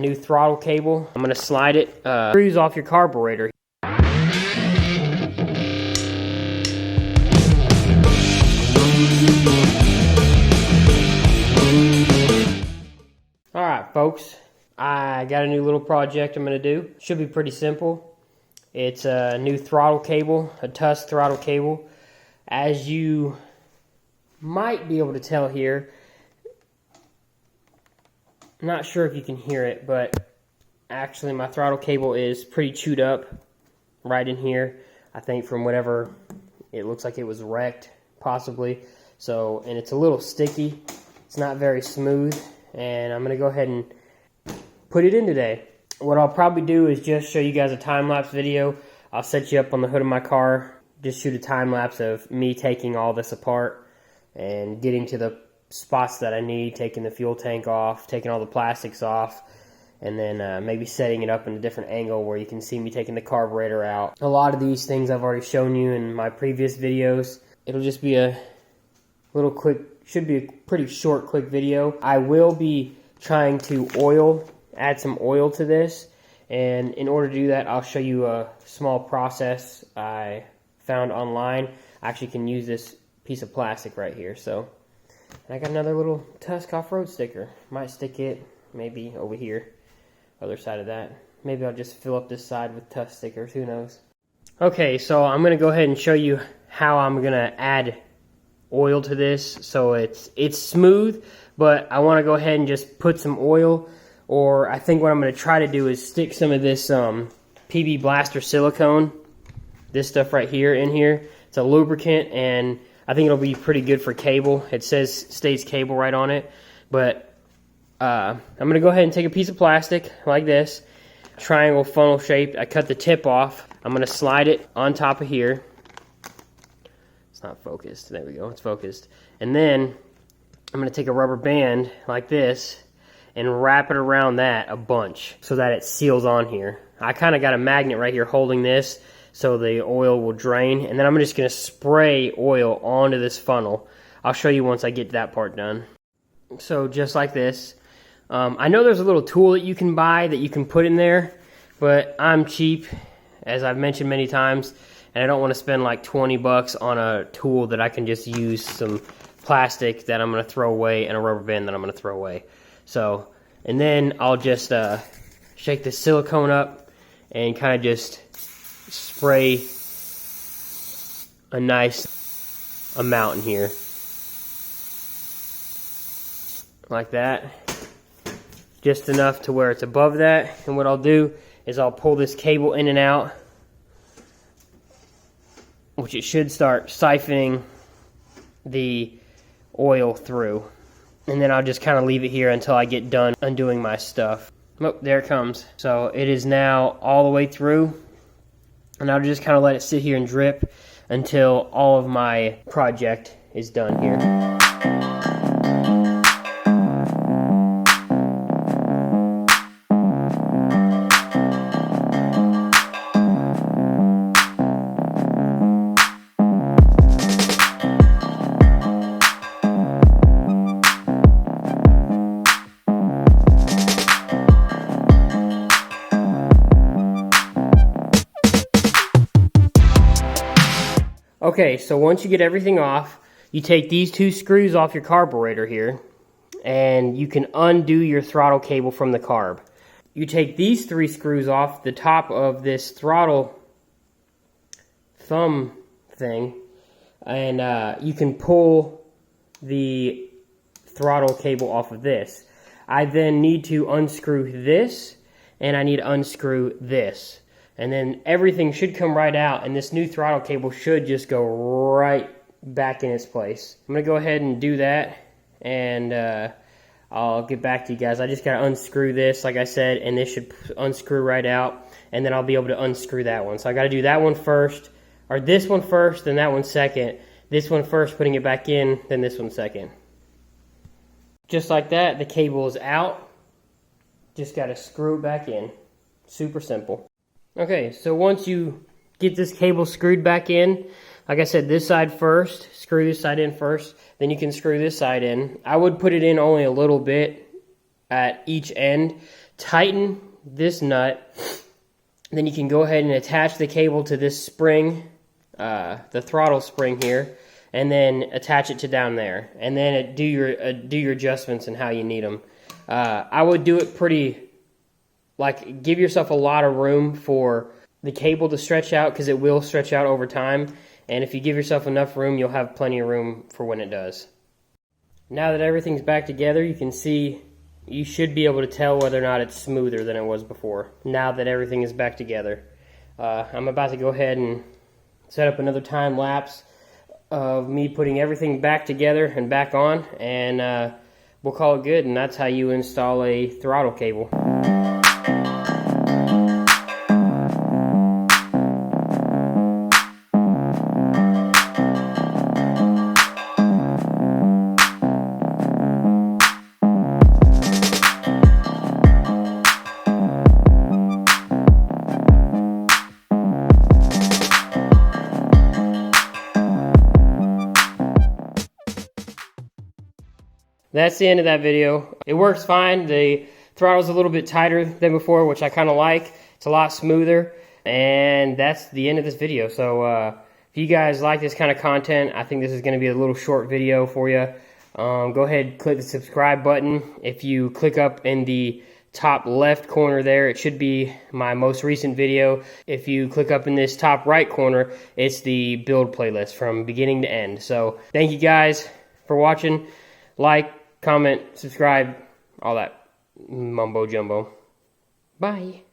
New throttle cable. I'm gonna slide it, screws off your carburetor. Alright folks, I got a new little project I'm gonna do. Should be pretty simple. It's a new throttle cable, a Tusk throttle cable. As you might be able to tell here, I'm not sure if you can hear it, but actually my throttle cable is pretty chewed up right in here. I think from whatever, it looks like it was wrecked, possibly. So, and it's a little sticky. It's not very smooth, and I'm gonna go ahead and put it in today. What I'll probably do is just show you guys a time-lapse video. I'll set you up on the hood of my car, just shoot a time-lapse of me taking all this apart and getting to the spots that I need, taking the fuel tank off, taking all the plastics off, and then maybe setting it up in a different angle where you can see me taking the carburetor out. A lot of these things I've already shown you in my previous videos. It'll just be a little quick, should be a pretty short, quick video. I will be trying to add some oil to this, and in order to do that, I'll show you a small process I found online. I actually can use this piece of plastic right here. So, and I got another little Tusk off-road sticker. Might stick it maybe over here, other side of that. Maybe I'll just fill up this side with Tusk stickers, who knows. Okay, so I'm gonna go ahead and show you how I'm gonna add oil to this so it's smooth, but I want to go ahead and just put some oil, or I think what I'm going to try to do is stick some of this PB Blaster silicone, this stuff right here, in here. It's a lubricant, and I think it'll be pretty good for cable. It states cable right on it, but I'm going to go ahead and take a piece of plastic like this, triangle funnel shaped. I cut the tip off. I'm going to slide it on top of here. It's not focused. There we go. It's focused. And then I'm going to take a rubber band like this and wrap it around that a bunch so that it seals on here. I kind of got a magnet right here holding this so the oil will drain. And then I'm just going to spray oil onto this funnel. I'll show you once I get that part done. So just like this. I know there's a little tool that you can buy that you can put in there, but I'm cheap, as I've mentioned many times. And I don't want to spend like 20 bucks on a tool that I can just use some plastic that I'm going to throw away and a rubber band that I'm going to throw away. So, and then I'll just shake the silicone up and kind of just spray a nice amount in here. Like that. Just enough to where it's above that. And what I'll do is I'll pull this cable in and out, which it should start siphoning the oil through. And then I'll just kind of leave it here until I get done undoing my stuff. Oh, there it comes. So it is now all the way through. And I'll just kind of let it sit here and drip until all of my project is done here. Okay, so once you get everything off, you take these two screws off your carburetor here, and you can undo your throttle cable from the carb. You take these three screws off the top of this throttle thumb thing, and you can pull the throttle cable off of this. I then need to unscrew this, and I need to unscrew this. And then everything should come right out, and this new throttle cable should just go right back in its place. I'm going to go ahead and do that, and I'll get back to you guys. I just got to unscrew this, like I said, and this should unscrew right out, and then I'll be able to unscrew that one. So I got to do that one first, or this one first, then that one second. This one first, putting it back in, then this one second. Just like that, the cable is out. Just got to screw it back in. Super simple. Okay, so once you get this cable screwed back in, like I said, this side first, screw this side in first, then you can screw this side in. I would put it in only a little bit at each end tighten this nut. Then you can go ahead and attach the cable to this spring, the throttle spring here, and then attach it to down there. And then do your adjustments and how you need them. I would do it pretty, like, give yourself a lot of room for the cable to stretch out, because it will stretch out over time. And if you give yourself enough room, you'll have plenty of room for when it does. Now that everything's back together, you can see, you should be able to tell whether or not it's smoother than it was before, now that everything is back together. I'm about to go ahead and set up another time lapse of me putting everything back together and back on, and we'll call it good, and that's how you install a throttle cable. That's the end of that video. It works fine. The throttle's a little bit tighter than before, which I kind of like. It's a lot smoother. And that's the end of this video. So if you guys like this kind of content, I think this is going to be a little short video for you. Go ahead and click the subscribe button. If you click up in the top left corner there, it should be my most recent video. If you click up in this top right corner, it's the build playlist from beginning to end. So thank you guys for watching. Like, comment, subscribe, all that mumbo jumbo. Bye.